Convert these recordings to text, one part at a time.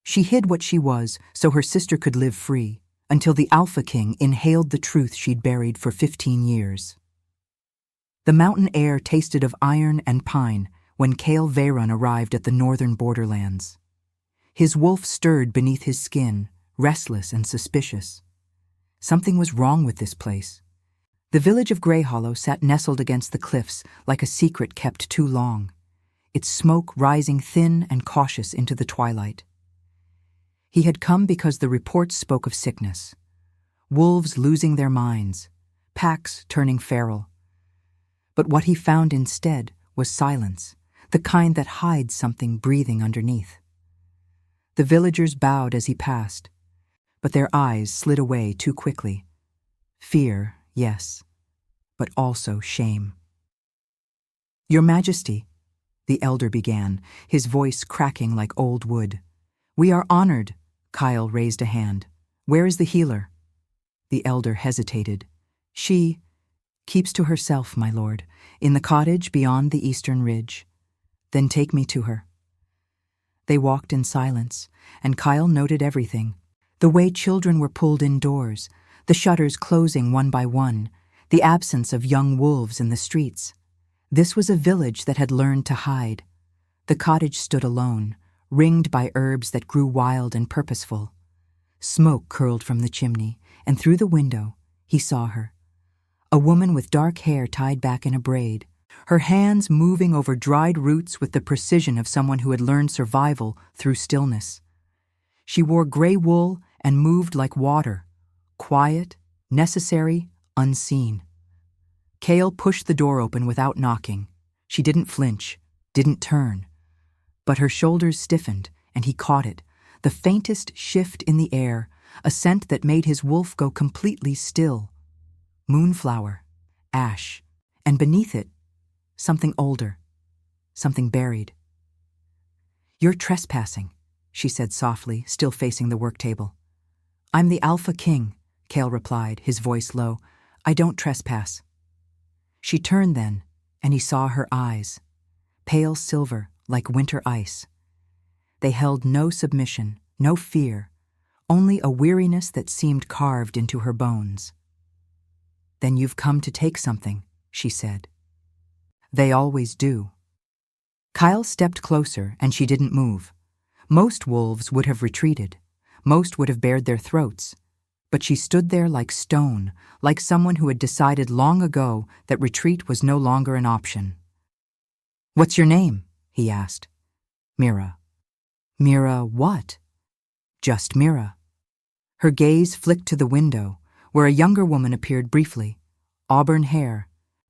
She hid what she was so her sister could live free, until the Alpha King inhaled the truth she'd buried for 15 years. The mountain air tasted of iron and pine when Kale Veyron arrived at the northern borderlands. His wolf stirred beneath his skin, restless and suspicious. Something was wrong with this place. The village of Greyhollow sat nestled against the cliffs like a secret kept too long, its smoke rising thin and cautious into the twilight. He had come because the reports spoke of sickness, wolves losing their minds, packs turning feral. But what he found instead was silence, the kind that hides something breathing underneath. The villagers bowed as he passed, but their eyes slid away too quickly. Fear, yes, but also shame. "Your Majesty," the elder began, his voice cracking like old wood. "We are honored." Kyle raised a hand. "Where is the healer?" The elder hesitated. "She keeps to herself, my lord, in the cottage beyond the eastern ridge." "Then take me to her." They walked in silence, and Kyle noted everything. The way children were pulled indoors, the shutters closing one by one, the absence of young wolves in the streets. This was a village that had learned to hide. The cottage stood alone, ringed by herbs that grew wild and purposeful. Smoke curled from the chimney, and through the window he saw her. A woman with dark hair tied back in a braid, her hands moving over dried roots with the precision of someone who had learned survival through stillness. She wore gray wool and moved like water, quiet, necessary, unseen. Kale pushed the door open without knocking. She didn't flinch, didn't turn. But her shoulders stiffened, and he caught it, the faintest shift in the air, a scent that made his wolf go completely still. Moonflower, ash, and beneath it, something older, something buried. "You're trespassing," she said softly, still facing the work table. "I'm the Alpha King," Kale replied, his voice low. "I don't trespass." She turned then, and he saw her eyes, pale silver like winter ice. They held no submission, no fear, only a weariness that seemed carved into her bones. "Then you've come to take something," she said. "They always do." Kyle stepped closer, and she didn't move. Most wolves would have retreated. Most would have bared their throats. But she stood there like stone, like someone who had decided long ago that retreat was no longer an option. "What's your name?" he asked. "Mira." "Mira what?" "Just Mira." Her gaze flicked to the window, where a younger woman appeared briefly. Auburn hair,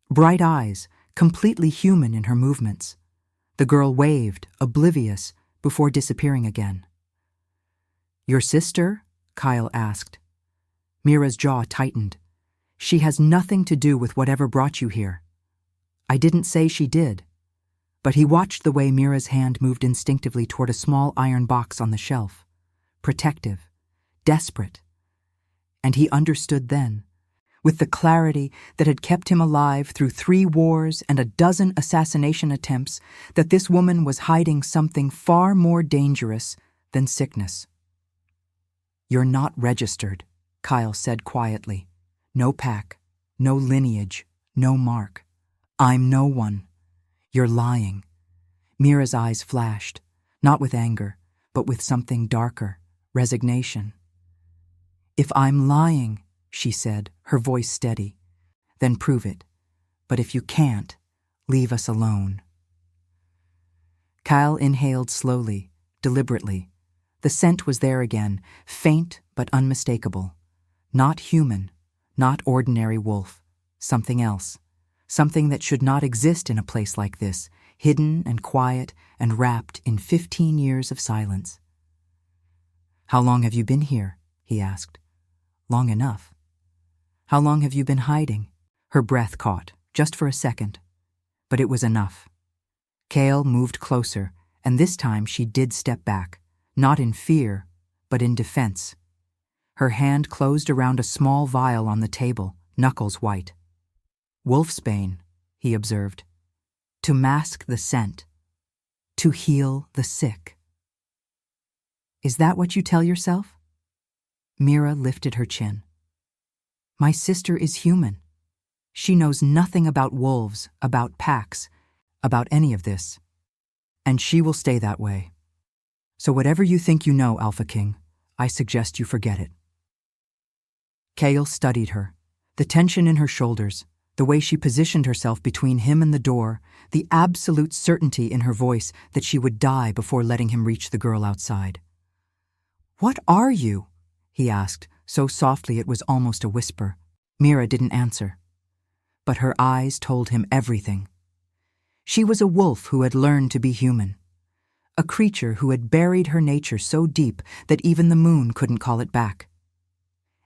bright eyes, completely human in her movements. The girl waved, oblivious, before disappearing again. "Your sister?" Kyle asked. Mira's jaw tightened. "She has nothing to do with whatever brought you here." "I didn't say she did." But he watched the way Mira's hand moved instinctively toward a small iron box on the shelf. Protective, desperate. And he understood then, with the clarity that had kept him alive through 3 wars and a dozen assassination attempts, that this woman was hiding something far more dangerous than sickness. "You're not registered," Kyle said quietly. "No pack, no lineage, no mark. I'm no one. You're lying." Mira's eyes flashed, not with anger, but with something darker, resignation. "If I'm lying," she said, her voice steady, "then prove it. But if you can't, leave us alone." Kyle inhaled slowly, deliberately. The scent was there again, faint but unmistakable. Not human, not ordinary wolf, something else. Something that should not exist in a place like this, hidden and quiet and wrapped in 15 years of silence. "How long have you been here?" he asked. "Long enough." "How long have you been hiding?" Her breath caught, just for a second. But it was enough. Kale moved closer, and this time she did step back, not in fear, but in defense. Her hand closed around a small vial on the table, knuckles white. "Wolfsbane," he observed. "To mask the scent. To heal the sick." Is that what you tell yourself? Mira lifted her chin. My sister is human. She knows nothing about wolves, about packs, about any of this. And she will stay that way. So whatever you think you know, Alpha King, I suggest you forget it. Kale studied her, the tension in her shoulders, the way she positioned herself between him and the door, the absolute certainty in her voice that she would die before letting him reach the girl outside. What are you? He asked, so softly it was almost a whisper. Mira didn't answer. But her eyes told him everything. She was a wolf who had learned to be human. A creature who had buried her nature so deep that even the moon couldn't call it back.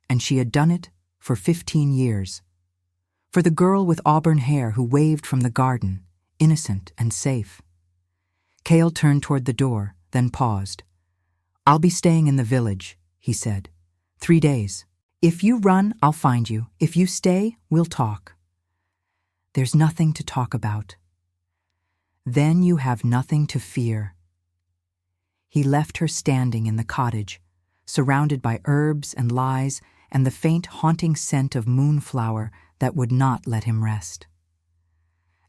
And she had done it for 15 years. For the girl with auburn hair who waved from the garden, innocent and safe. Kale turned toward the door, then paused. I'll be staying in the village, he said. 3 days. If you run, I'll find you. If you stay, we'll talk. There's nothing to talk about. Then you have nothing to fear. He left her standing in the cottage, surrounded by herbs and lies and the faint haunting scent of moonflower that would not let him rest.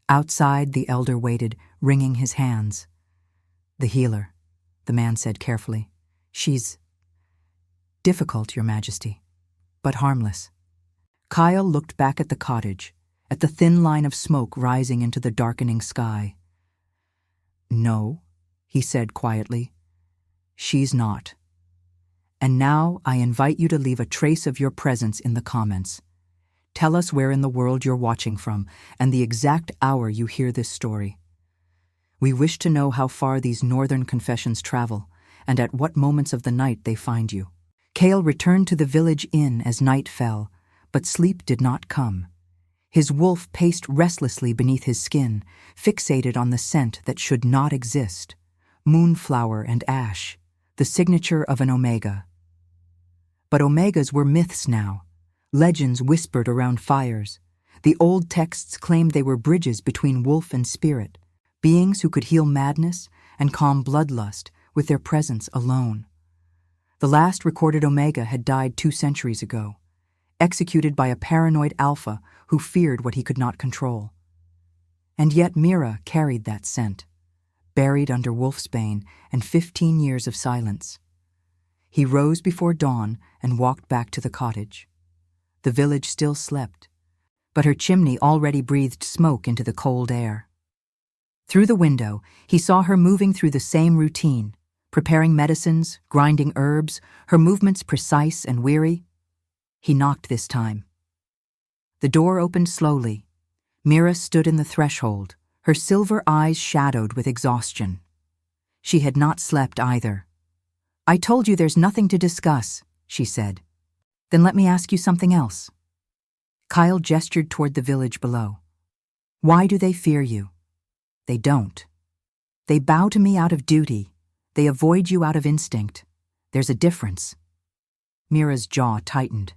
Outside, the elder waited, wringing his hands. The healer, the man said carefully. She's difficult, Your Majesty, but harmless. Kyle looked back at the cottage, at the thin line of smoke rising into the darkening sky. No, he said quietly. She's not. And now I invite you to leave a trace of your presence in the comments. Tell us where in the world you're watching from and the exact hour you hear this story. We wish to know how far these northern confessions travel and at what moments of the night they find you. Kale returned to the village inn as night fell, but sleep did not come. His wolf paced restlessly beneath his skin, fixated on the scent that should not exist. Moonflower and ash, the signature of an omega. But omegas were myths now. Legends whispered around fires. The old texts claimed they were bridges between wolf and spirit, beings who could heal madness and calm bloodlust with their presence alone. The last recorded omega had died 2 centuries ago, executed by a paranoid alpha who feared what he could not control. And yet Mira carried that scent, buried under wolfsbane and 15 years of silence. He rose before dawn and walked back to the cottage. The village still slept, but her chimney already breathed smoke into the cold air. Through the window, he saw her moving through the same routine, preparing medicines, grinding herbs, her movements precise and weary. He knocked this time. The door opened slowly. Mira stood in the threshold, her silver eyes shadowed with exhaustion. She had not slept either. I told you there's nothing to discuss, she said. Then let me ask you something else. Kyle gestured toward the village below. Why do they fear you? They don't. They bow to me out of duty. They avoid you out of instinct. There's a difference. Mira's jaw tightened.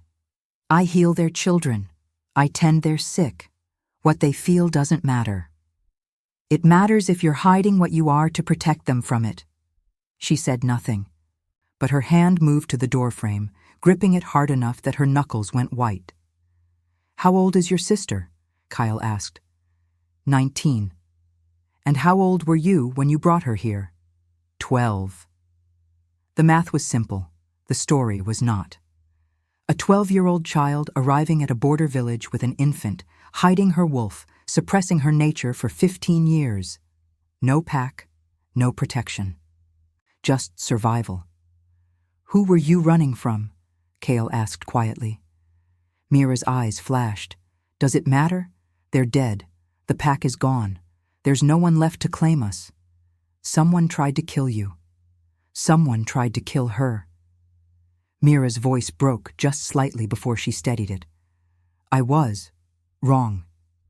I heal their children. I tend their sick. What they feel doesn't matter. It matters if you're hiding what you are to protect them from it. She said nothing, but her hand moved to the doorframe, gripping it hard enough that her knuckles went white. How old is your sister? Kyle asked. 19. And how old were you when you brought her here? 12. The math was simple. The story was not. A 12-year-old child arriving at a border village with an infant, hiding her wolf, suppressing her nature for 15 years. No pack, no protection. Just survival. Who were you running from? Kale asked quietly. Mira's eyes flashed. Does it matter? They're dead. The pack is gone. There's no one left to claim us. Someone tried to kill you. Someone tried to kill her. Mira's voice broke just slightly before she steadied it. I was wrong,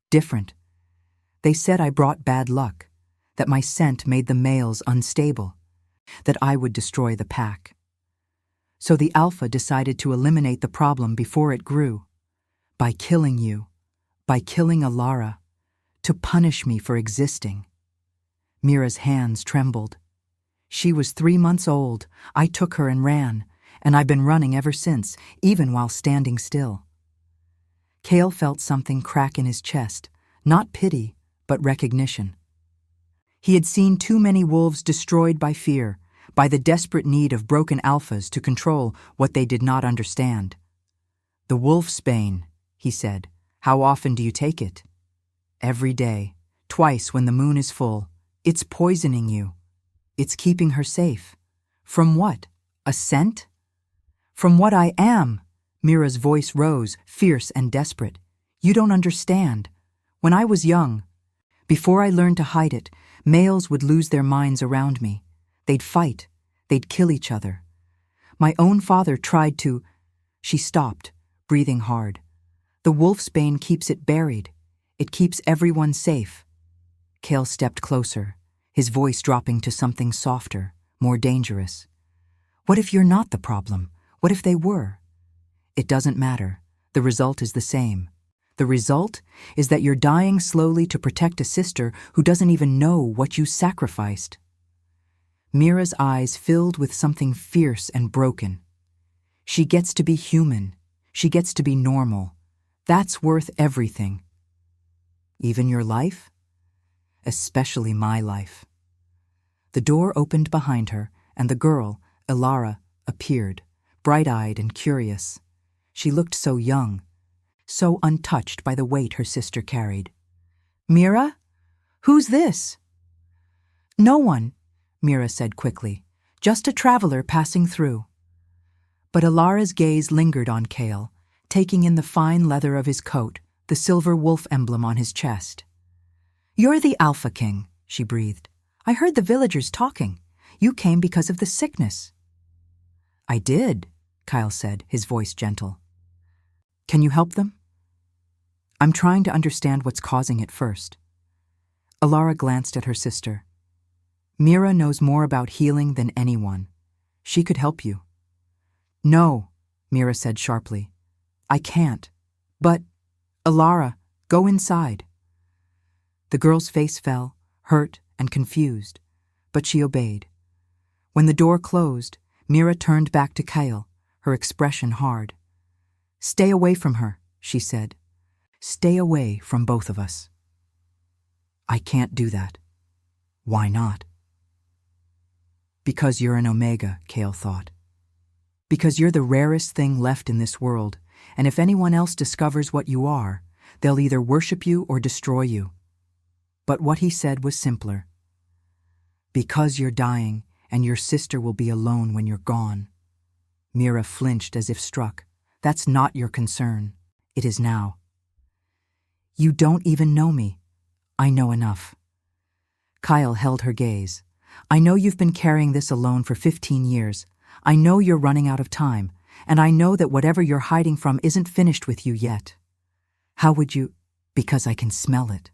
different. They said I brought bad luck, that my scent made the males unstable, that I would destroy the pack. So the alpha decided to eliminate the problem before it grew, by killing you, by killing Alara, to punish me for existing. Mira's hands trembled. She was 3 months old. I took her and ran, and I've been running ever since, even while standing still. Cale felt something crack in his chest, not pity, but recognition. He had seen too many wolves destroyed by fear, by the desperate need of broken alphas to control what they did not understand. "The wolfsbane," he said. "How often do you take it?" "Every day, twice when the moon is full. It's poisoning you. It's keeping her safe." "From what? A scent?" "From what I am." Mira's voice rose, fierce and desperate. "You don't understand. When I was young, before I learned to hide it, males would lose their minds around me. They'd fight. They'd kill each other. My own father tried to—" She stopped, breathing hard. "The wolfsbane keeps it buried. It keeps everyone safe." Cale stepped closer, his voice dropping to something softer, more dangerous. "What if you're not the problem? What if they were?" "It doesn't matter. The result is the same. The result is that you're dying slowly to protect a sister who doesn't even know what you sacrificed." Mira's eyes filled with something fierce and broken. "She gets to be human. She gets to be normal. That's worth everything." "Even your life?" "Especially my life." The door opened behind her, and the girl, Ilara, appeared, bright-eyed and curious. She looked so young, so untouched by the weight her sister carried. "Mira? Who's this?" "No one," Mira said quickly. "Just a traveler passing through." But Ilara's gaze lingered on Cale, taking in the fine leather of his coat, the silver wolf emblem on his chest. "You're the Alpha King," she breathed. "I heard the villagers talking. You came because of the sickness." "I did," Kyle said, his voice gentle. "Can you help them?" "I'm trying to understand what's causing it first." Ilara glanced at her sister. "Mira knows more about healing than anyone. She could help you." "No," Mira said sharply. "I can't." "But, Ilara, go inside." The girl's face fell, hurt and confused, but she obeyed. When the door closed, Mira turned back to Kyle, her expression hard. "Stay away from her," she said. "Stay away from both of us." "I can't do that." "Why not?" "Because you're an Omega," Cale thought. "Because you're the rarest thing left in this world, and if anyone else discovers what you are, they'll either worship you or destroy you." But what he said was simpler. "Because you're dying, and your sister will be alone when you're gone." Mira flinched as if struck. "That's not your concern. It is now." "You don't even know me." "I know enough." Kyle held her gaze. "I know you've been carrying this alone for 15 years. I know you're running out of time, and I know that whatever you're hiding from isn't finished with you yet. How would you—" "Because I can smell it."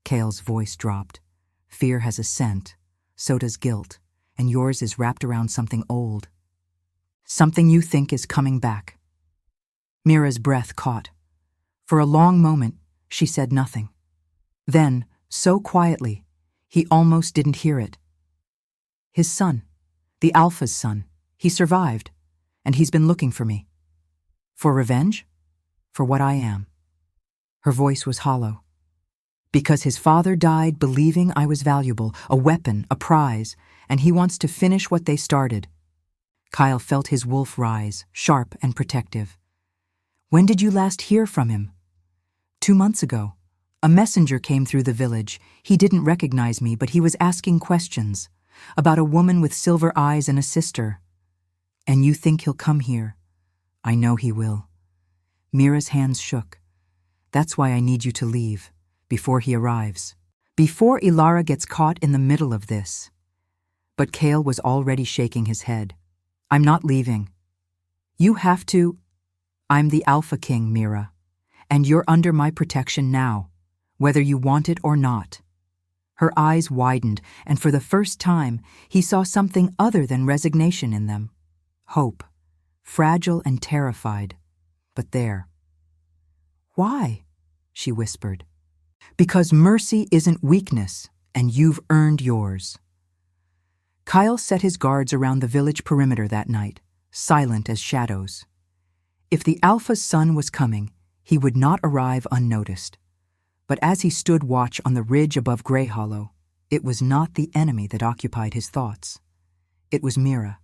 Cale's voice dropped. "Fear has a scent, so does guilt, and yours is wrapped around something old. Something you think is coming back." Mira's breath caught. For a long moment, she said nothing. Then, so quietly, he almost didn't hear it. "His son, the Alpha's son, he survived, and he's been looking for me." "For revenge? For what I am?" Her voice was hollow. "Because his father died believing I was valuable, a weapon, a prize, and he wants to finish what they started." Kyle felt his wolf rise, sharp and protective. "When did you last hear from him?" 2 months ago. A messenger came through the village. He didn't recognize me, but he was asking questions about a woman with silver eyes and a sister." "And you think he'll come here?" "I know he will." Mira's hands shook. "That's why I need you to leave, before he arrives. Before Ilara gets caught in the middle of this." But Cale was already shaking his head. "I'm not leaving. You have to—" "I'm the Alpha King, Mira, and you're under my protection now, whether you want it or not." Her eyes widened, and for the first time, he saw something other than resignation in them. Hope, fragile and terrified, but there. "Why?" she whispered. "Because mercy isn't weakness, and you've earned yours." Kyle set his guards around the village perimeter that night, silent as shadows. If the Alpha's son was coming, he would not arrive unnoticed. But as he stood watch on the ridge above Grey Hollow, it was not the enemy that occupied his thoughts. It was Mira.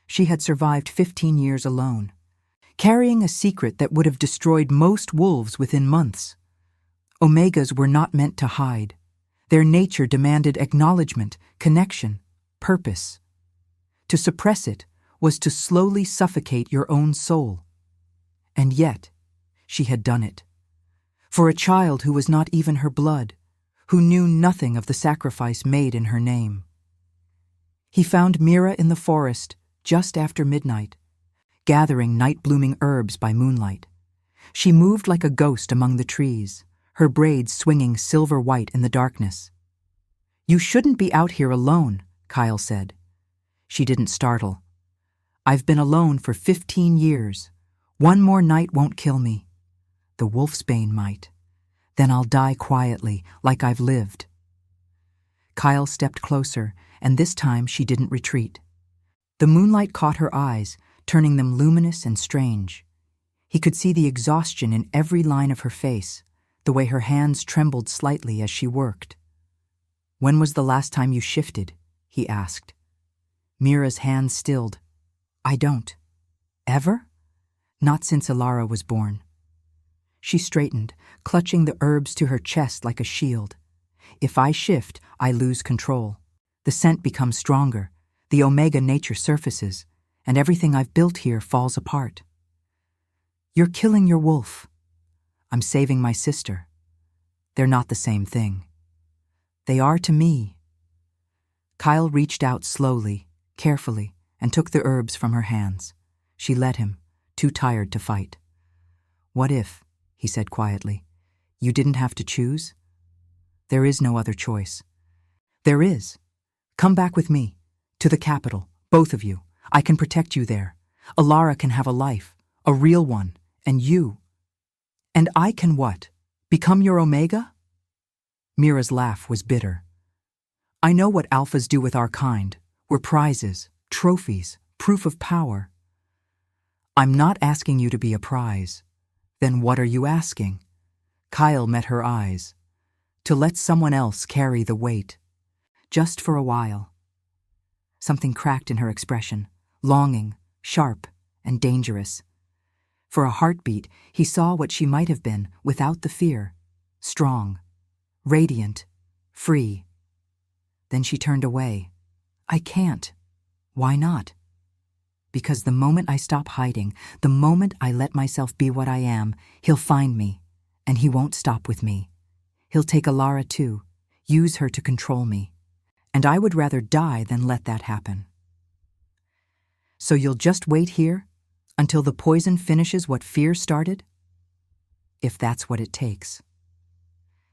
She had survived 15 years alone, carrying a secret that would have destroyed most wolves within months. Omegas were not meant to hide. Their nature demanded acknowledgement, connection, purpose. To suppress it was to slowly suffocate your own soul. And yet, she had done it. For a child who was not even her blood, who knew nothing of the sacrifice made in her name. He found Mira in the forest just after midnight, gathering night-blooming herbs by moonlight. She moved like a ghost among the trees, her braids swinging silver-white in the darkness. "You shouldn't be out here alone," Kyle said. She didn't startle. "I've been alone for 15 years. One more night won't kill me. The wolfsbane might. Then I'll die quietly, like I've lived." Kyle stepped closer, and this time she didn't retreat. The moonlight caught her eyes, turning them luminous and strange. He could see the exhaustion in every line of her face, the way her hands trembled slightly as she worked. "When was the last time you shifted?" he asked. Mira's hands stilled. "I don't. Ever? Not since Alara was born." She straightened, clutching the herbs to her chest like a shield. "If I shift, I lose control. The scent becomes stronger, the Omega nature surfaces, and everything I've built here falls apart." "You're killing your wolf." "I'm saving my sister. They're not the same thing." "They are to me." Kyle reached out slowly, carefully, and took the herbs from her hands. She let him, too tired to fight. "What if," he said quietly, "you didn't have to choose? There is no other choice." "There is. Come back with me, to the capital, both of you. I can protect you there. Alara can have a life, a real one, and you. And I can what? Become your Omega?" Mira's laugh was bitter. "I know what alphas do with our kind. We're prizes, trophies, proof of power." "I'm not asking you to be a prize." "Then what are you asking?" Kyle met her eyes. "To let someone else carry the weight. Just for a while." Something cracked in her expression, longing, sharp, and dangerous. For a heartbeat, he saw what she might have been without the fear. Strong, radiant, free. Then she turned away. "I can't." "Why not?" "Because the moment I stop hiding, the moment I let myself be what I am, he'll find me, and he won't stop with me. He'll take Alara too, use her to control me. And I would rather die than let that happen." "So you'll just wait here until the poison finishes what fear started?" "If that's what it takes."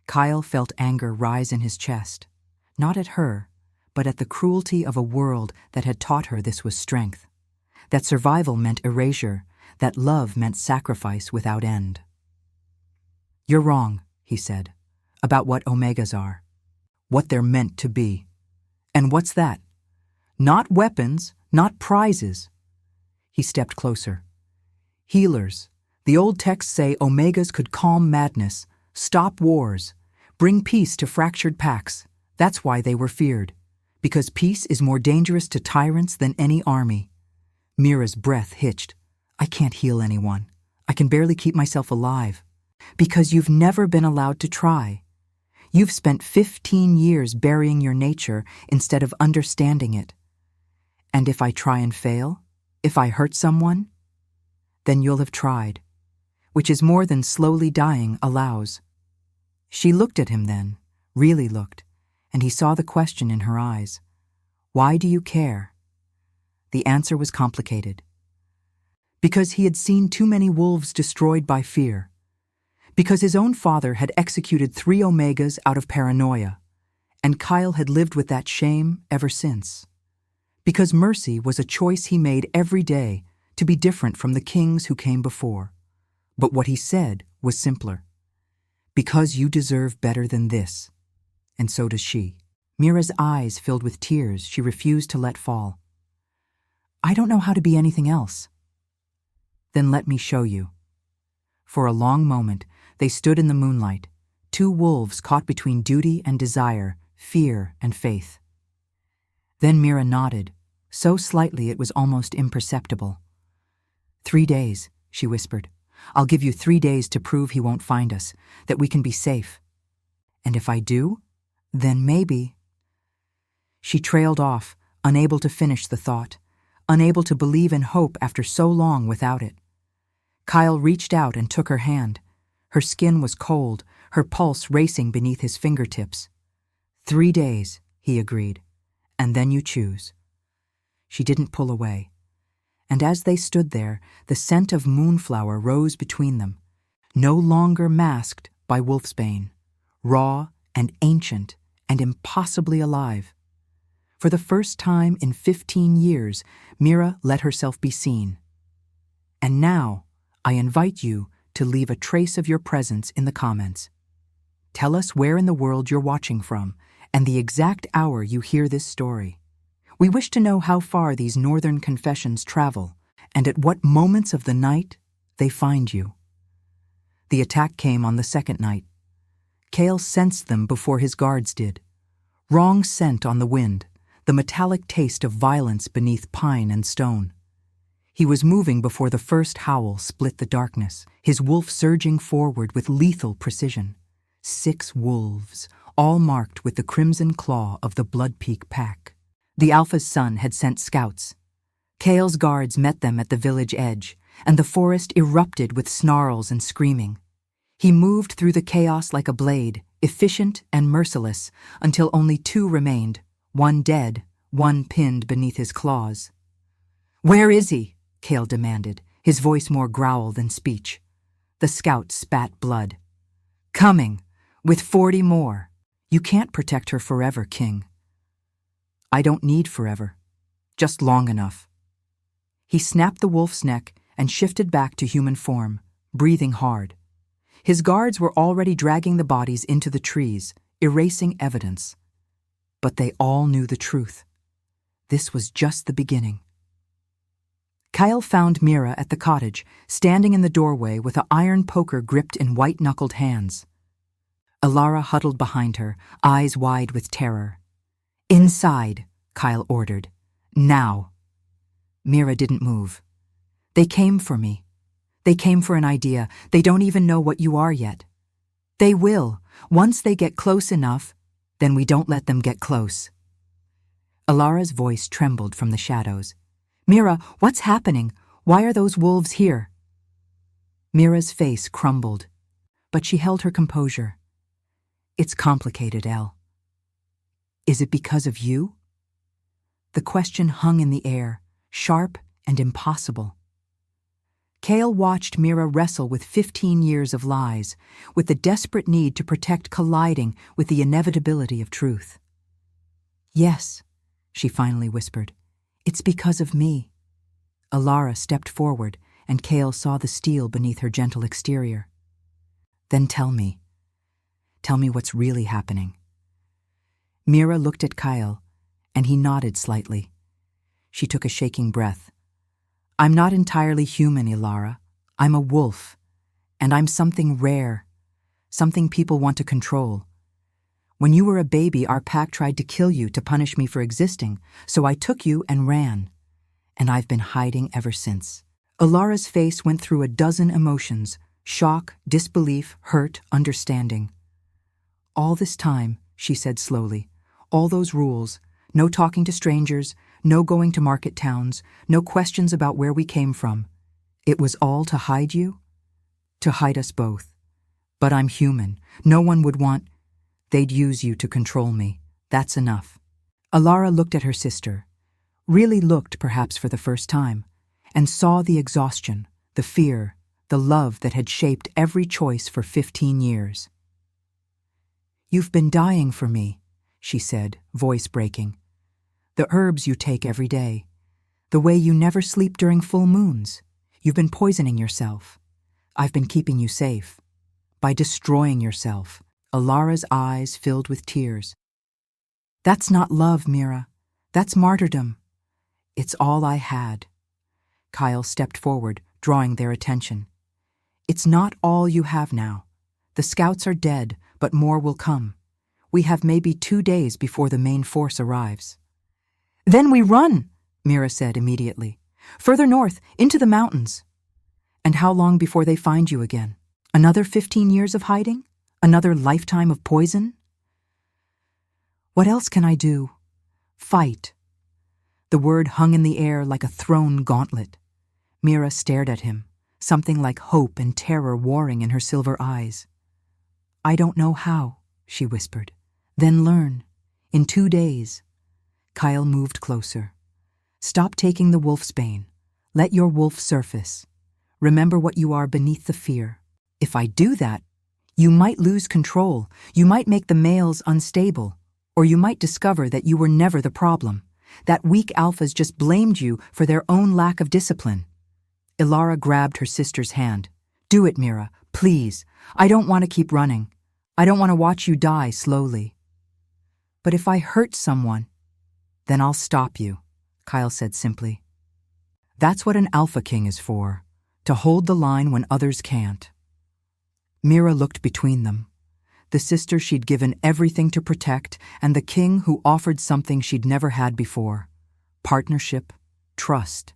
Kyle felt anger rise in his chest, not at her, but at the cruelty of a world that had taught her this was strength, that survival meant erasure, that love meant sacrifice without end. "You're wrong," he said, "about what Omegas are, what they're meant to be. And what's that? Not weapons, not prizes." He stepped closer. "Healers. The old texts say Omegas could calm madness, stop wars, bring peace to fractured packs. That's why they were feared. Because peace is more dangerous to tyrants than any army." Mira's breath hitched. "I can't heal anyone. I can barely keep myself alive." "Because you've never been allowed to try. You've spent 15 years burying your nature instead of understanding it. And if I try and fail, if I hurt someone, then you'll have tried, which is more than slowly dying allows." She looked at him then, really looked, and he saw the question in her eyes. "Why do you care?" The answer was complicated. Because he had seen too many wolves destroyed by fear. Because his own father had executed 3 Omegas out of paranoia, and Kyle had lived with that shame ever since. Because mercy was a choice he made every day to be different from the kings who came before. But what he said was simpler. "Because you deserve better than this, and so does she." Mira's eyes filled with tears she refused to let fall. "I don't know how to be anything else." "Then let me show you." For a long moment, they stood in the moonlight, two wolves caught between duty and desire, fear and faith. Then Mira nodded, so slightly it was almost imperceptible. 3 days, she whispered. "I'll give you 3 days to prove he won't find us, that we can be safe. And if I do, then maybe—" She trailed off, unable to finish the thought, unable to believe in hope after so long without it. Kyle reached out and took her hand. Her skin was cold, her pulse racing beneath his fingertips. 3 days, he agreed, and then you choose. She didn't pull away. And as they stood there, the scent of moonflower rose between them, no longer masked by wolfsbane, raw and ancient and impossibly alive. For the first time in 15 years, Mira let herself be seen. And now, I invite you to leave a trace of your presence in the comments. Tell us where in the world you're watching from and the exact hour you hear this story. We wish to know how far these northern confessions travel and at what moments of the night they find you. The attack came on the second night. Cale sensed them before his guards did. Wrong scent on the wind, the metallic taste of violence beneath pine and stone. He was moving before the first howl split the darkness, his wolf surging forward with lethal precision. 6 wolves, all marked with the crimson claw of the Blood Peak pack. The Alpha's son had sent scouts. Cale's guards met them at the village edge, and the forest erupted with snarls and screaming. He moved through the chaos like a blade, efficient and merciless, until only 2 remained, one dead, one pinned beneath his claws. "Where is he?" Cale demanded, his voice more growl than speech. The scout spat blood. "Coming, with 40 more. You can't protect her forever, King." "I don't need forever, just long enough." He snapped the wolf's neck and shifted back to human form, breathing hard. His guards were already dragging the bodies into the trees, erasing evidence. But they all knew the truth. This was just the beginning. Kyle found Mira at the cottage, standing in the doorway with an iron poker gripped in white-knuckled hands. Alara huddled behind her, eyes wide with terror. "Inside," Kyle ordered. "Now." Mira didn't move. "They came for me. They came for an idea. They don't even know what you are yet. They will. Once they get close enough, then we don't let them get close." Alara's voice trembled from the shadows. "Mira, what's happening? Why are those wolves here?" Mira's face crumbled, but she held her composure. "It's complicated, Elle." "Is it because of you?" The question hung in the air, sharp and impossible. Cale watched Mira wrestle with 15 years of lies, with the desperate need to protect colliding with the inevitability of truth. "Yes," she finally whispered. "It's because of me." Alara stepped forward, and Cale saw the steel beneath her gentle exterior. "Then tell me. Tell me what's really happening." Mira looked at Kyle, and he nodded slightly. She took a shaking breath. "I'm not entirely human, Alara. I'm a wolf, and I'm something rare, something people want to control. When you were a baby, our pack tried to kill you to punish me for existing, so I took you and ran. And I've been hiding ever since." Alara's face went through a dozen emotions: shock, disbelief, hurt, understanding. "All this time," she said slowly, "all those rules, no talking to strangers, no going to market towns, no questions about where we came from. It was all to hide you? To hide us both. But I'm human. No one would want... They'd use you to control me. That's enough." Alara looked at her sister, really looked perhaps for the first time, and saw the exhaustion, the fear, the love that had shaped every choice for 15 years. "You've been dying for me," she said, voice breaking. "The herbs you take every day, the way you never sleep during full moons. You've been poisoning yourself. I've been keeping you safe. By destroying yourself." Alara's eyes filled with tears. That's not love, Mira. That's martyrdom. It's all I had. Kyle stepped forward, drawing their attention. It's not all you have now. The scouts are dead, but more will come. We have maybe 2 days before the main force arrives. Then we run, Mira said immediately. Further north, into the mountains. And how long before they find you again? Another 15 years of hiding? Another lifetime of poison? What else can I do? Fight. The word hung in the air like a thrown gauntlet. Mira stared at him, something like hope and terror warring in her silver eyes. I don't know how, she whispered. Then learn. In 2 days. Kyle moved closer. Stop taking the wolf's bane. Let your wolf surface. Remember what you are beneath the fear. If I do that, you might lose control, you might make the males unstable, or you might discover that you were never the problem, that weak alphas just blamed you for their own lack of discipline. Ilara grabbed her sister's hand. Do it, Mira, please. I don't want to keep running. I don't want to watch you die slowly. But if I hurt someone, then I'll stop you, Kyle said simply. That's what an Alpha King is for, to hold the line when others can't. Mira looked between them. The sister she'd given everything to protect, and the king who offered something she'd never had before. Partnership, trust.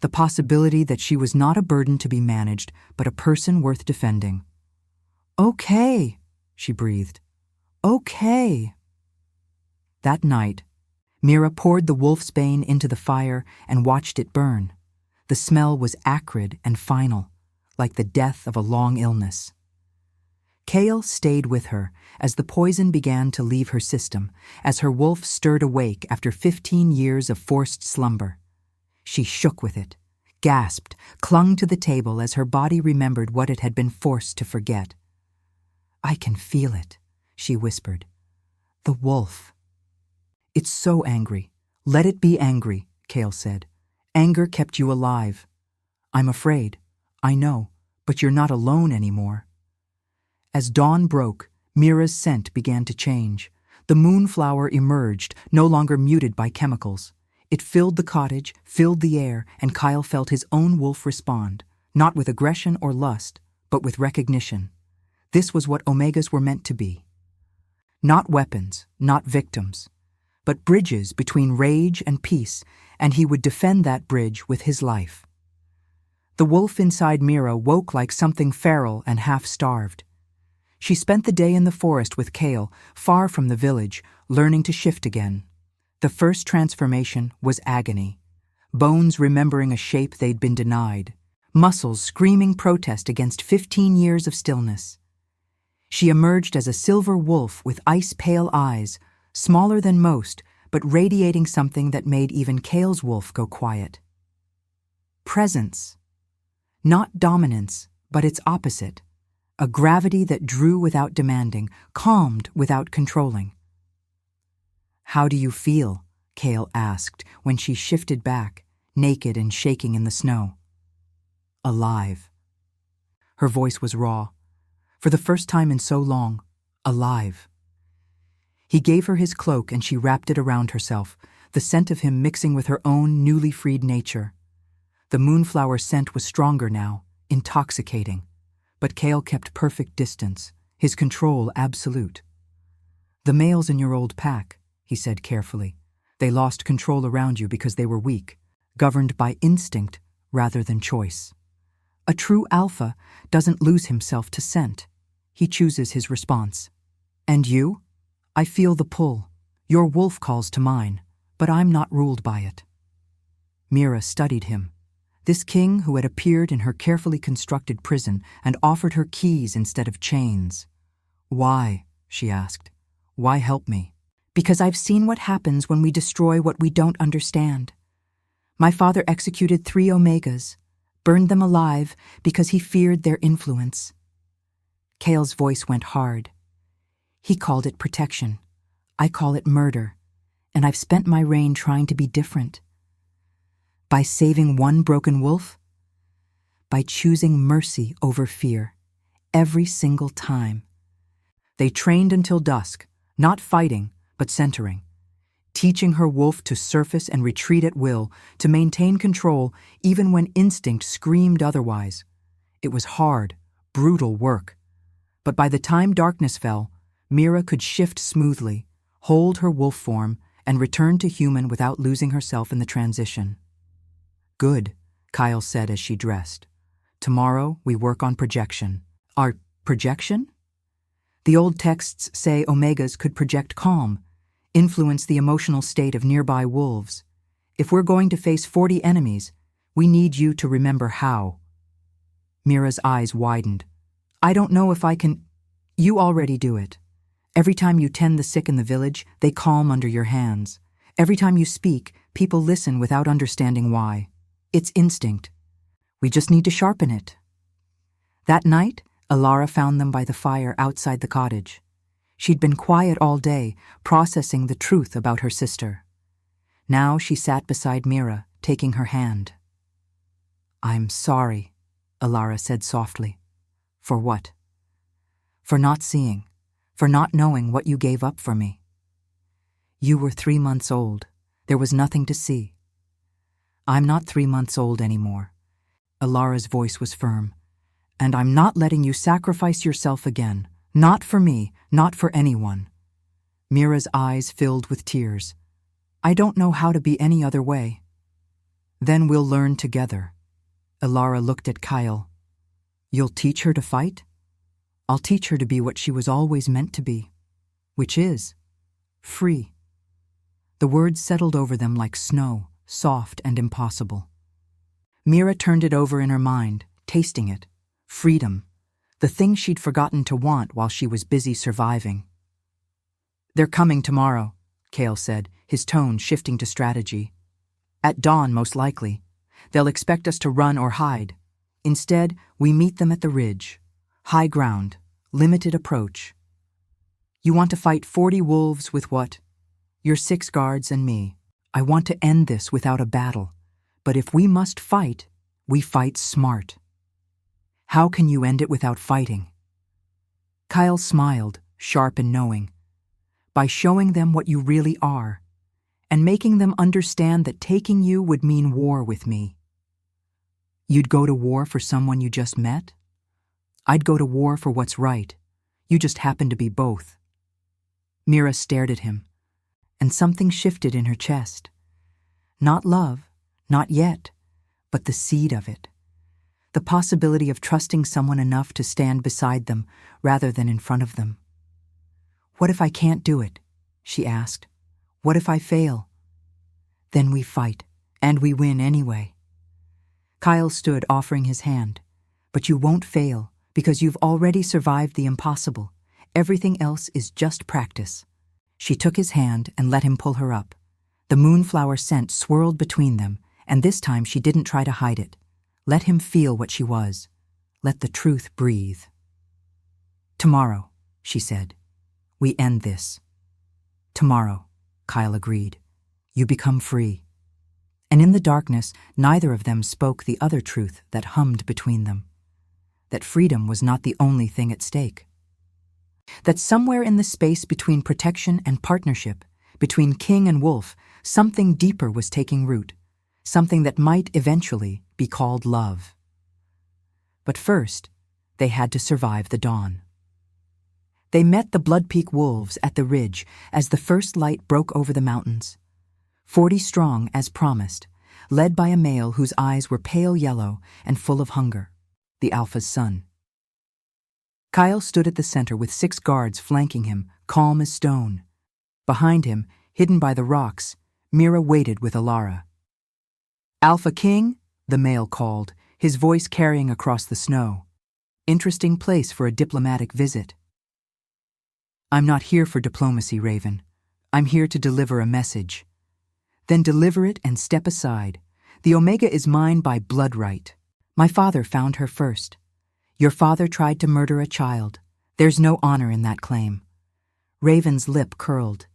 The possibility that she was not a burden to be managed, but a person worth defending. Okay, she breathed. Okay. That night, Mira poured the wolf's bane into the fire and watched it burn. The smell was acrid and final, like the death of a long illness. Kale stayed with her as the poison began to leave her system, as her wolf stirred awake after 15 years of forced slumber. She shook with it, gasped, clung to the table as her body remembered what it had been forced to forget. I can feel it, she whispered. The wolf. It's so angry. Let it be angry, Kale said. Anger kept you alive. I'm afraid. I know, but you're not alone anymore. As dawn broke, Mira's scent began to change. The moonflower emerged, no longer muted by chemicals. It filled the cottage, filled the air, and Kyle felt his own wolf respond, not with aggression or lust, but with recognition. This was what Omegas were meant to be. Not weapons, not victims, but bridges between rage and peace, and he would defend that bridge with his life. The wolf inside Mira woke like something feral and half-starved. She spent the day in the forest with Kale, far from the village, learning to shift again. The first transformation was agony. Bones remembering a shape they'd been denied. Muscles screaming protest against 15 years of stillness. She emerged as a silver wolf with ice-pale eyes, smaller than most, but radiating something that made even Kale's wolf go quiet. Presence. Not dominance, but its opposite. A gravity that drew without demanding, calmed without controlling. How do you feel? Kale asked when she shifted back, naked and shaking in the snow. Alive. Her voice was raw. For the first time in so long, alive. He gave her his cloak and she wrapped it around herself, the scent of him mixing with her own newly freed nature. The moonflower scent was stronger now, intoxicating. But Kale kept perfect distance, his control absolute. The males in your old pack, he said carefully. They lost control around you because they were weak, governed by instinct rather than choice. A true alpha doesn't lose himself to scent. He chooses his response. And you? I feel the pull. Your wolf calls to mine, but I'm not ruled by it. Mira studied him. This king who had appeared in her carefully constructed prison and offered her keys instead of chains. Why? She asked. Why help me? Because I've seen what happens when we destroy what we don't understand. My father executed 3 Omegas, burned them alive because he feared their influence. Kale's voice went hard. He called it protection. I call it murder, and I've spent my reign trying to be different. By saving one broken wolf? By choosing mercy over fear, every single time. They trained until dusk, not fighting, but centering, teaching her wolf to surface and retreat at will, to maintain control even when instinct screamed otherwise. It was hard, brutal work. But by the time darkness fell, Mira could shift smoothly, hold her wolf form, and return to human without losing herself in the transition. "Good," Kyle said as she dressed. "Tomorrow we work on projection." "Our projection?" "The old texts say omegas could project calm, influence the emotional state of nearby wolves. If we're going to face 40 enemies, we need you to remember how." Mira's eyes widened. "I don't know if I can—" "You already do it. Every time you tend the sick in the village, they calm under your hands. Every time you speak, people listen without understanding why. It's instinct. We just need to sharpen it." That night, Alara found them by the fire outside the cottage. She'd been quiet all day, processing the truth about her sister. Now she sat beside Mira, taking her hand. "I'm sorry," Alara said softly. "For what?" "For not seeing, for not knowing what you gave up for me. You were 3 months old. There was nothing to see. I'm not 3 months old anymore." Alara's voice was firm. "And I'm not letting you sacrifice yourself again. Not for me, not for anyone." Mira's eyes filled with tears. "I don't know how to be any other way." "Then we'll learn together." Alara looked at Kyle. "You'll teach her to fight?" "I'll teach her to be what she was always meant to be, which is free." The words settled over them like snow, soft and impossible. Mira turned it over in her mind, tasting it. Freedom, the thing she'd forgotten to want while she was busy surviving. "They're coming tomorrow," Kale said, his tone shifting to strategy. "At dawn, most likely. They'll expect us to run or hide. Instead, we meet them at the ridge. High ground, limited approach. You want to fight 40 wolves with what? Your 6 guards and me. I want to end this without a battle. But if we must fight, we fight smart." "How can you end it without fighting?" Kyle smiled, sharp and knowing. "By showing them what you really are, and making them understand that taking you would mean war with me." "You'd go to war for someone you just met?" "I'd go to war for what's right. You just happen to be both." Mira stared at him, and something shifted in her chest. Not love, not yet, but the seed of it. The possibility of trusting someone enough to stand beside them rather than in front of them. "What if I can't do it?" she asked. "What if I fail?" "Then we fight, and we win anyway." Kyle stood, offering his hand. "But you won't fail, because you've already survived the impossible. Everything else is just practice." She took his hand and let him pull her up. The moonflower scent swirled between them, and this time she didn't try to hide it. Let him feel what she was. Let the truth breathe. "Tomorrow," she said, "we end this." "Tomorrow," Kyle agreed. "You become free." And in the darkness, neither of them spoke the other truth that hummed between them. That freedom was not the only thing at stake. That somewhere in the space between protection and partnership, between king and wolf, something deeper was taking root, something that might eventually be called love. But first, they had to survive the dawn. They met the Blood Peak wolves at the ridge as the first light broke over the mountains. 40 strong, as promised, led by a male whose eyes were pale yellow and full of hunger, the Alpha's son. Kyle stood at the center with 6 guards flanking him, calm as stone. Behind him, hidden by the rocks, Mira waited with Alara. "Alpha King," the male called, his voice carrying across the snow. Interesting place for a diplomatic visit. "I'm not here for diplomacy, Raven. I'm here to deliver a message." "Then deliver it and step aside. The Omega is mine by blood right. My father found her first. Your father tried to murder a child. There's no honor in that claim." Raven's lip curled.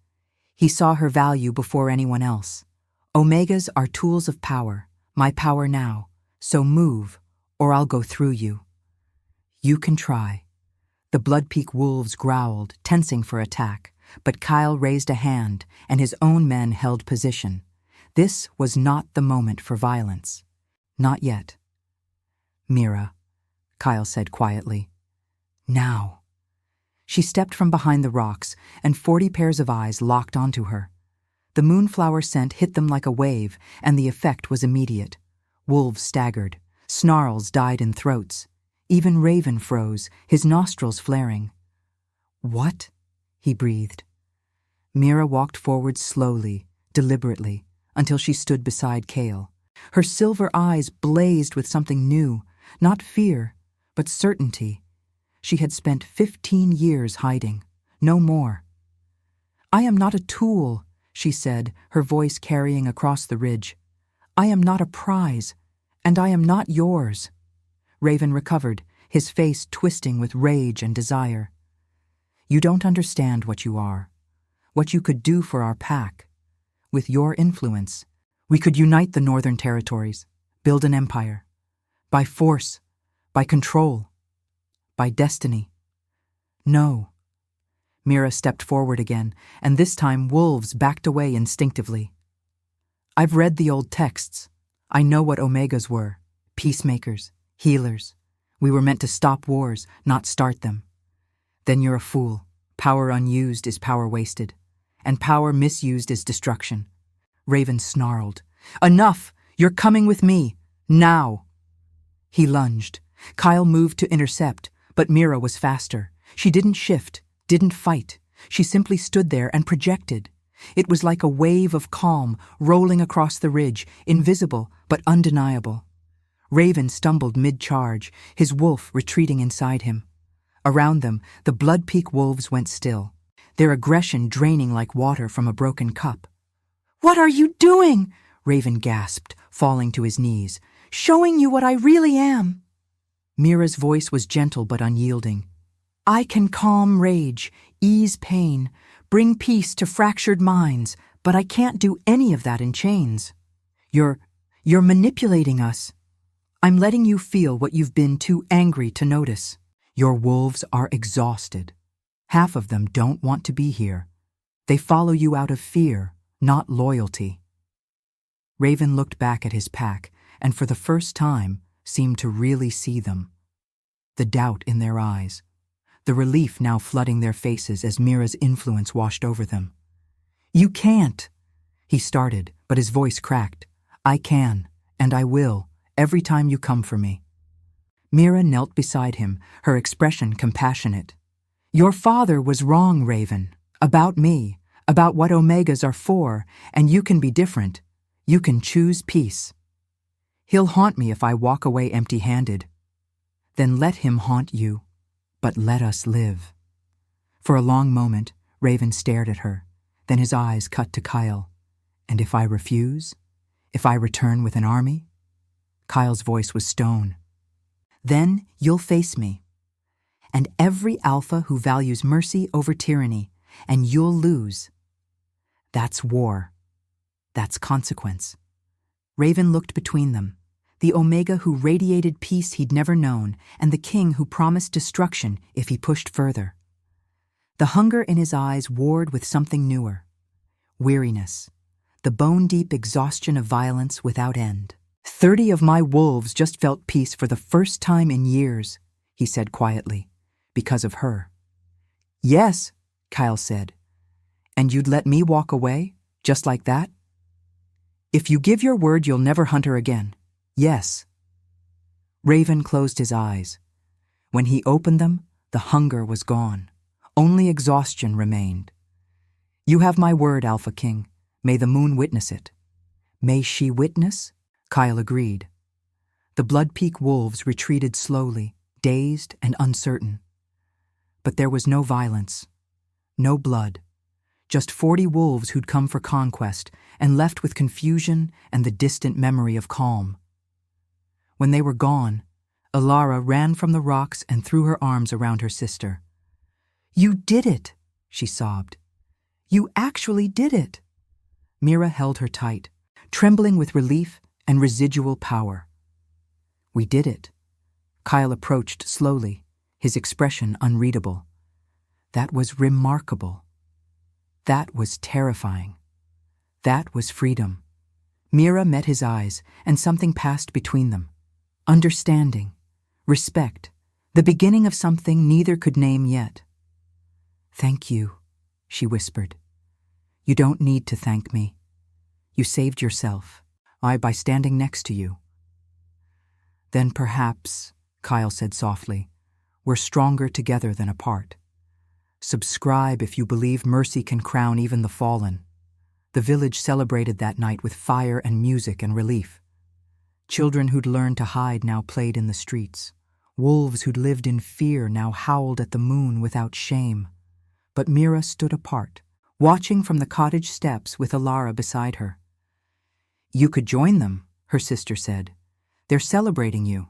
He saw her value before anyone else. "Omegas are tools of power, my power now. So move, or I'll go through you." "You can try." The Blood Peak wolves growled, tensing for attack. but Kyle raised a hand and his own men held position. This was not the moment for violence. Not yet. "Mira," Kyle said quietly. "Now." She stepped from behind the rocks, and 40 pairs of eyes locked onto her. The moonflower scent hit them like a wave, and the effect was immediate. Wolves staggered. Snarls died in throats. Even Raven froze, his nostrils flaring. "What?" he breathed. Mira walked forward slowly, deliberately, until she stood beside Kale. Her silver eyes blazed with something new, not fear, but certainty. She had spent 15 years hiding, no more. "I am not a tool," she said, her voice carrying across the ridge. "I am not a prize, and I am not yours." Raven recovered, his face twisting with rage and desire. "You don't understand what you are, what you could do for our pack. With your influence, we could unite the Northern Territories, build an empire. By force, by control, by destiny." "No." Mira stepped forward again, and this time wolves backed away instinctively. "I've read the old texts. I know what Omegas were. Peacemakers, healers. We were meant to stop wars, not start them. Then you're a fool. Power unused is power wasted, and power misused is destruction." Raven snarled. "Enough! You're coming with me. Now!" He lunged. Kyle moved to intercept, but Mira was faster. She didn't shift, didn't fight. She simply stood there and projected. It was like a wave of calm rolling across the ridge, invisible but undeniable. Raven stumbled mid-charge, his wolf retreating inside him. Around them, the Blood Peak wolves went still, their aggression draining like water from a broken cup. "What are you doing?" Raven gasped, falling to his knees. "Showing you what I really am." Mira's voice was gentle but unyielding. "I can calm rage, ease pain, bring peace to fractured minds, but I can't do any of that in chains. You're manipulating us. I'm letting you feel what you've been too angry to notice. Your wolves are exhausted. Half of them don't want to be here. They follow you out of fear, not loyalty." Raven looked back at his pack, and for the first time seemed to really see them. The doubt in their eyes, the relief now flooding their faces as Mira's influence washed over them. "You can't," he started, but his voice cracked. "I can, and I will, every time you come for me." Mira knelt beside him, her expression compassionate. "Your father was wrong, Raven, about me, about what Omegas are for, and you can be different. You can choose peace. He'll haunt me if I walk away empty-handed. Then let him haunt you, but let us live." For a long moment, Raven stared at her, then his eyes cut to Kyle. "And if I refuse? If I return with an army?" Kyle's voice was stone. "Then you'll face me, and every alpha who values mercy over tyranny, and you'll lose. That's war. That's consequence." Raven looked between them, the Omega who radiated peace he'd never known, and the king who promised destruction if he pushed further. The hunger in his eyes warred with something newer. Weariness, the bone-deep exhaustion of violence without end. 30 of my wolves just felt peace for the first time in years," he said quietly, "because of her." "Yes," Kyle said. "And you'd let me walk away, just like that? If you give your word you'll never hunt her again. Yes." Raven closed his eyes. When he opened them, the hunger was gone. Only exhaustion remained. "You have my word, Alpha King. May the moon witness it." "May she witness?" Kyle agreed. The Blood Peak wolves retreated slowly, dazed and uncertain. But there was no violence, no blood, just 40 wolves who'd come for conquest and left with confusion and the distant memory of calm. When they were gone, Alara ran from the rocks and threw her arms around her sister. "You did it," she sobbed. "You actually did it." Mira held her tight, trembling with relief and residual power. "We did it." Kyle approached slowly, his expression unreadable. "That was remarkable." That was terrifying. That was freedom. Mira met his eyes, and something passed between them. Understanding, respect, the beginning of something neither could name yet. "Thank you," she whispered. "You don't need to thank me. You saved yourself, by standing next to you." "Then perhaps," Kyle said softly, "we're stronger together than apart. Subscribe if you believe mercy can crown even the fallen." The village celebrated that night with fire and music and relief. Children who'd learned to hide now played in the streets. Wolves who'd lived in fear now howled at the moon without shame. But Mira stood apart, watching from the cottage steps with Alara beside her. "You could join them," her sister said. "They're celebrating you."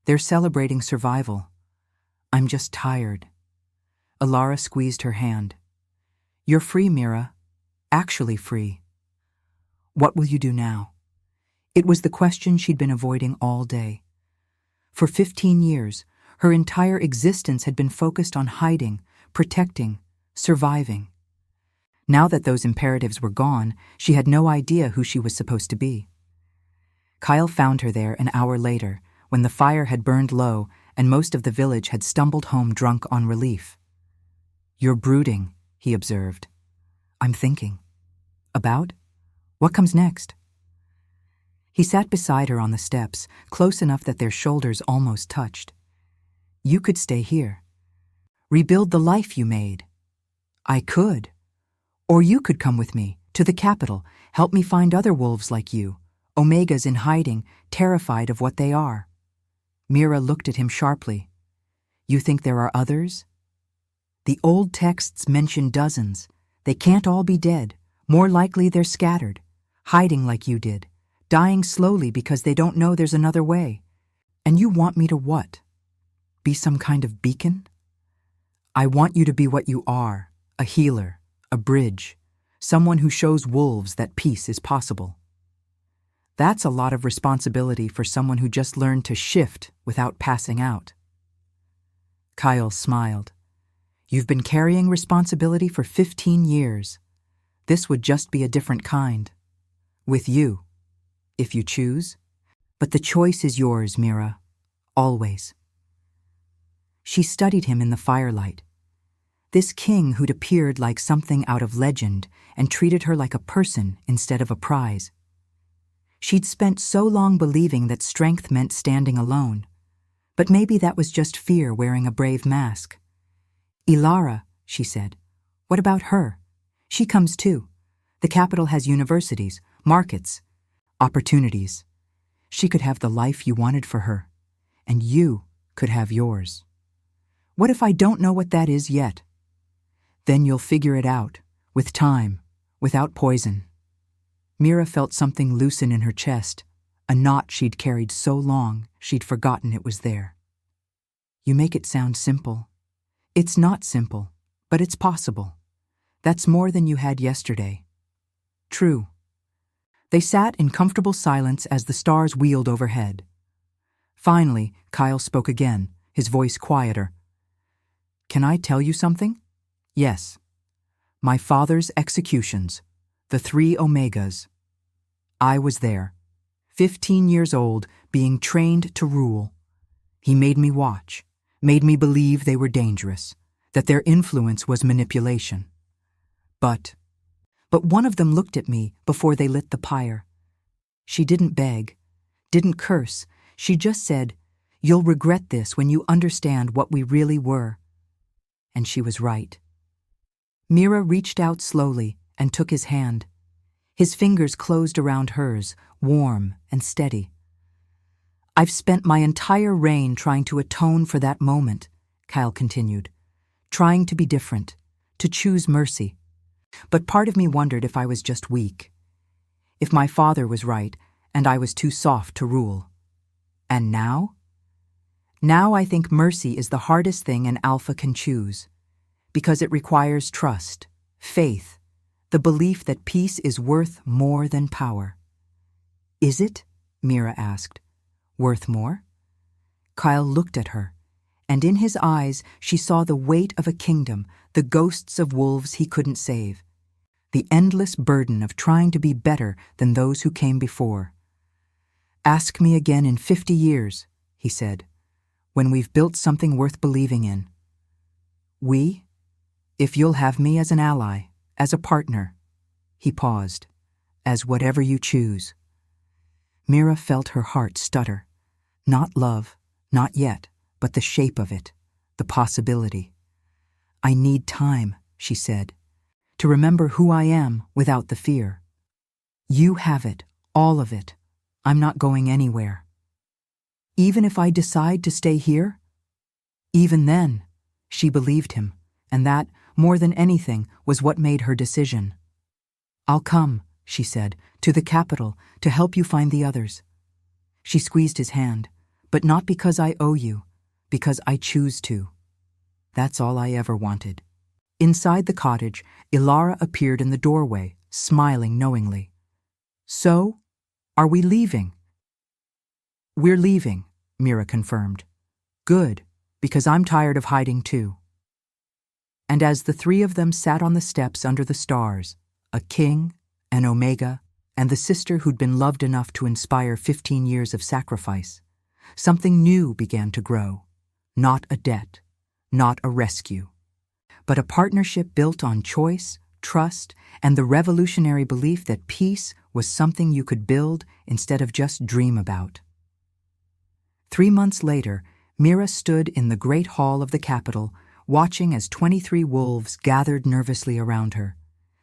"They're celebrating survival. I'm just tired." Alara squeezed her hand. "You're free, Mira. Actually free." What will you do now? It was the question she'd been avoiding all day. For 15 years, her entire existence had been focused on hiding, protecting, surviving. Now that those imperatives were gone, she had no idea who she was supposed to be. Kyle found her there an hour later, when the fire had burned low and most of the village had stumbled home drunk on relief. "You're brooding," he observed. "I'm thinking." "About? What comes next?" He sat beside her on the steps, close enough that their shoulders almost touched. "You could stay here. Rebuild the life you made." "I could. Or you could come with me, to the capital, help me find other wolves like you, Omegas in hiding, terrified of what they are." Mira looked at him sharply. "You think there are others?" "The old texts mention dozens. They can't all be dead. More likely they're scattered, hiding like you did, dying slowly because they don't know there's another way. And you want me to what? Be some kind of beacon?" "I want you to be what you are, a healer, a bridge, someone who shows wolves that peace is possible." That's a lot of responsibility for someone who just learned to shift without passing out. Kyle smiled. "You've been carrying responsibility for 15 years. This would just be a different kind. With you, if you choose. But the choice is yours, Mira. Always." She studied him in the firelight. This king who'd appeared like something out of legend and treated her like a person instead of a prize. She'd spent so long believing that strength meant standing alone. But maybe that was just fear wearing a brave mask. "Ilara," she said. "What about her? She comes too. The capital has universities, markets, opportunities. She could have the life you wanted for her, and you could have yours. What if I don't know what that is yet?" "Then you'll figure it out, with time, without poison." Mira felt something loosen in her chest, a knot she'd carried so long she'd forgotten it was there. "You make it sound simple." "It's not simple, but it's possible. That's more than you had yesterday." "True." They sat in comfortable silence as the stars wheeled overhead. Finally, Kyle spoke again, his voice quieter. "Can I tell you something?" "Yes." "My father's executions, the 3 Omegas. I was there, 15 years old, being trained to rule. He made me watch, made me believe they were dangerous, that their influence was manipulation. But one of them looked at me before they lit the pyre. She didn't beg, didn't curse. She just said, 'You'll regret this when you understand what we really were.' And she was right." Mira reached out slowly and took his hand. His fingers closed around hers, warm and steady. "I've spent my entire reign trying to atone for that moment," Kyle continued, "trying to be different, to choose mercy. But part of me wondered if I was just weak, if my father was right and I was too soft to rule. And now? Now I think mercy is the hardest thing an alpha can choose, because it requires trust, faith, the belief that peace is worth more than power." "Is it?" Mira asked. "Worth more?" Kyle looked at her, and in his eyes she saw the weight of a kingdom, the ghosts of wolves he couldn't save, the endless burden of trying to be better than those who came before. "Ask me again in 50 years, he said, "when we've built something worth believing in. If you'll have me as an ally, as a partner." He paused. "As whatever you choose." Mira felt her heart stutter. Not love, not yet, but the shape of it, the possibility. "I need time," she said, "to remember who I am without the fear." "You have it, all of it. I'm not going anywhere." "Even if I decide to stay here?" Even then, she believed him, and that, more than anything, was what made her decision. "I'll come," she said, "to the capital to help you find the others." She squeezed his hand. "But not because I owe you, because I choose to." That's all I ever wanted. Inside the cottage, Ilara appeared in the doorway, smiling knowingly. "So, are we leaving?" "We're leaving," Mira confirmed. "Good, because I'm tired of hiding too." And as the three of them sat on the steps under the stars, a king, an omega, and the sister who'd been loved enough to inspire 15 years of sacrifice, something new began to grow. Not a debt, not a rescue, but a partnership built on choice, trust, and the revolutionary belief that peace was something you could build instead of just dream about. 3 months later, Mira stood in the great hall of the capital, watching as 23 wolves gathered nervously around her.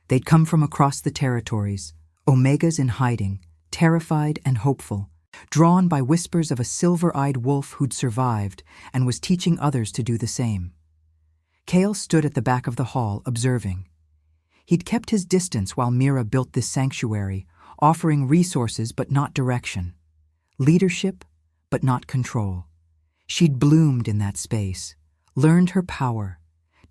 They'd come from across the territories, omegas in hiding, terrified and hopeful, drawn by whispers of a silver-eyed wolf who'd survived and was teaching others to do the same. Kale stood at the back of the hall, observing. He'd kept his distance while Mira built this sanctuary, offering resources but not direction, leadership but not control. She'd bloomed in that space, learned her power,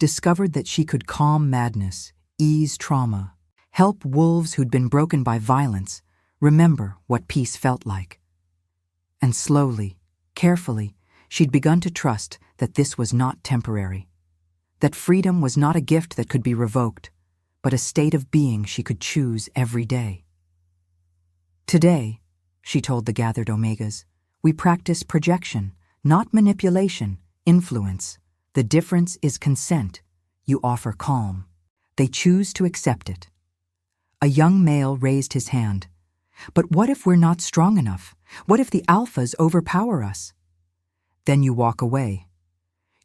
discovered that she could calm madness, ease trauma, help wolves who'd been broken by violence remember what peace felt like. And slowly, carefully, she'd begun to trust that this was not temporary, that freedom was not a gift that could be revoked, but a state of being she could choose every day. "Today," she told the gathered omegas, "we practice projection, not manipulation, influence. The difference is consent. You offer calm. They choose to accept it." A young male raised his hand. "But what if we're not strong enough? What if the alphas overpower us?" "Then you walk away.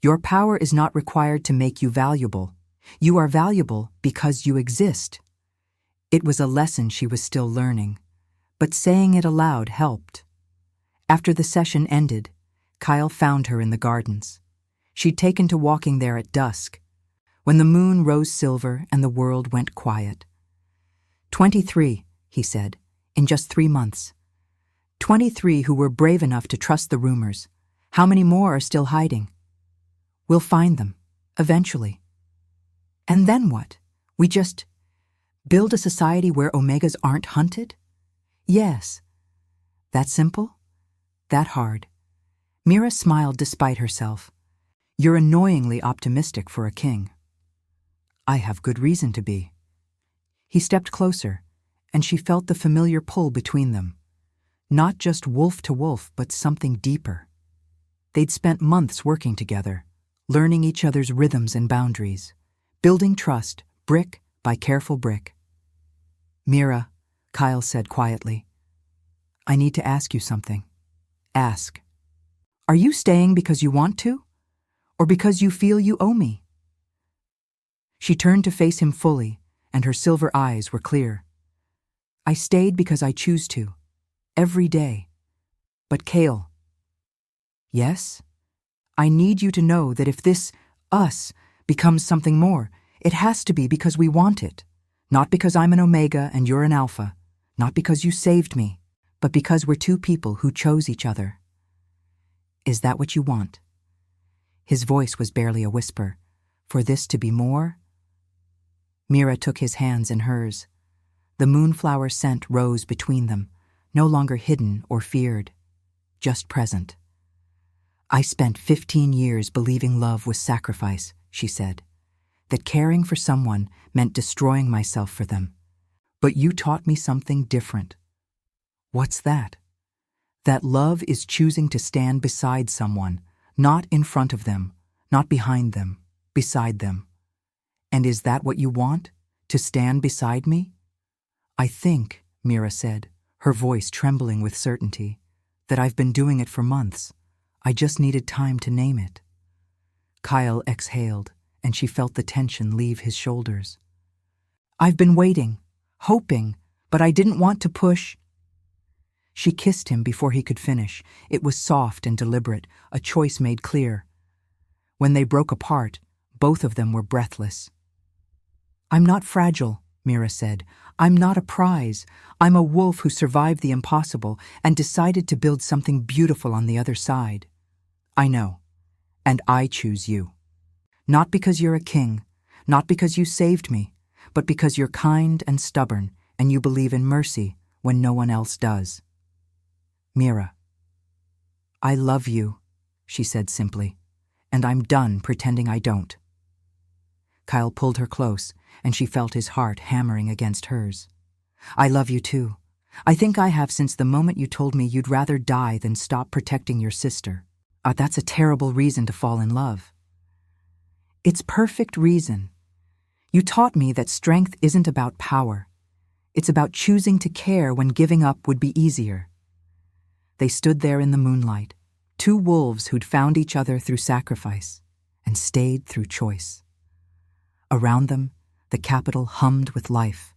Your power is not required to make you valuable. You are valuable because you exist." It was a lesson she was still learning, but saying it aloud helped. After the session ended, Kyle found her in the gardens. She'd taken to walking there at dusk, when the moon rose silver and the world went quiet. 23, he said, in just 3 months. 23 who were brave enough to trust the rumors. How many more are still hiding? We'll find them, eventually. And then what? We just build a society where omegas aren't hunted? Yes. That simple? That hard. Mira smiled despite herself. You're annoyingly optimistic for a king. I have good reason to be. He stepped closer, and she felt the familiar pull between them. Not just wolf to wolf, but something deeper. They'd spent months working together, learning each other's rhythms and boundaries, building trust, brick by careful brick. Mira, Kyle said quietly, I need to ask you something. Ask. Are you staying because you want to? Or because you feel you owe me? She turned to face him fully, and her silver eyes were clear. I stayed because I choose to, every day. But Kale. Yes? I need you to know that if this, us, becomes something more, it has to be because we want it. Not because I'm an omega and you're an alpha. Not because you saved me, but because we're two people who chose each other. Is that what you want? His voice was barely a whisper. For this to be more? Mira took his hands in hers. The moonflower scent rose between them, no longer hidden or feared, just present. I spent 15 years believing love was sacrifice, she said. that caring for someone meant destroying myself for them. But you taught me something different. What's that? That love is choosing to stand beside someone, not in front of them, not behind them, beside them. And is that what you want? To stand beside me? I think, Mira said, her voice trembling with certainty, that I've been doing it for months. I just needed time to name it. Kyle exhaled, and she felt the tension leave his shoulders. I've been waiting, hoping, but I didn't want to push. She kissed him before he could finish. It was soft and deliberate, a choice made clear. When they broke apart, both of them were breathless. I'm not fragile, Mira said. I'm not a prize. I'm a wolf who survived the impossible and decided to build something beautiful on the other side. I know. And I choose you. Not because you're a king, not because you saved me, but because you're kind and stubborn and you believe in mercy when no one else does. Mira. I love you, she said simply, and I'm done pretending I don't. Kyle pulled her close, and she felt his heart hammering against hers. I love you too. I think I have since the moment you told me you'd rather die than stop protecting your sister. That's a terrible reason to fall in love. It's perfect reason. You taught me that strength isn't about power. It's about choosing to care when giving up would be easier. They stood there in the moonlight, two wolves who'd found each other through sacrifice and stayed through choice. Around them, the capital hummed with life,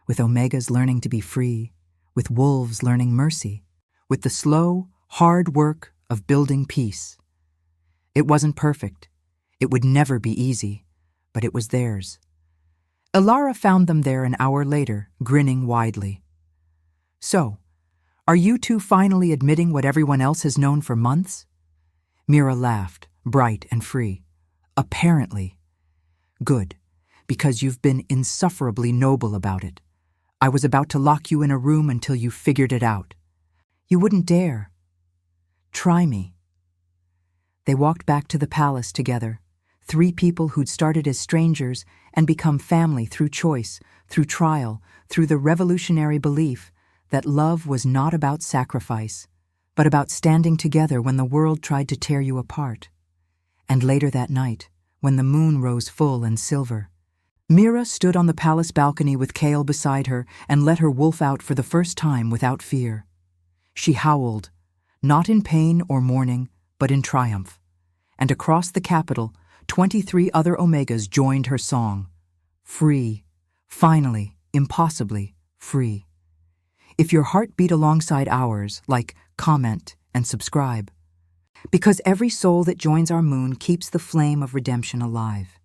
with omegas learning to be free, with wolves learning mercy, with the slow, hard work of building peace. It wasn't perfect. It would never be easy, but it was theirs. Ilara found them there an hour later, grinning widely. So, are you two finally admitting what everyone else has known for months? Mira laughed, bright and free. Apparently. Good, because you've been insufferably noble about it. I was about to lock you in a room until you figured it out. You wouldn't dare. Try me. They walked back to the palace together, three people who'd started as strangers and become family through choice, through trial, through the revolutionary belief that love was not about sacrifice, but about standing together when the world tried to tear you apart. And later that night, when the moon rose full and silver, Mira stood on the palace balcony with Kale beside her and let her wolf out for the first time without fear. She howled, not in pain or mourning, but in triumph. And across the capital, 23 other omegas joined her song. Free. Finally, impossibly, free. If your heart beat alongside ours, like, comment, and subscribe. Because every soul that joins our moon keeps the flame of redemption alive.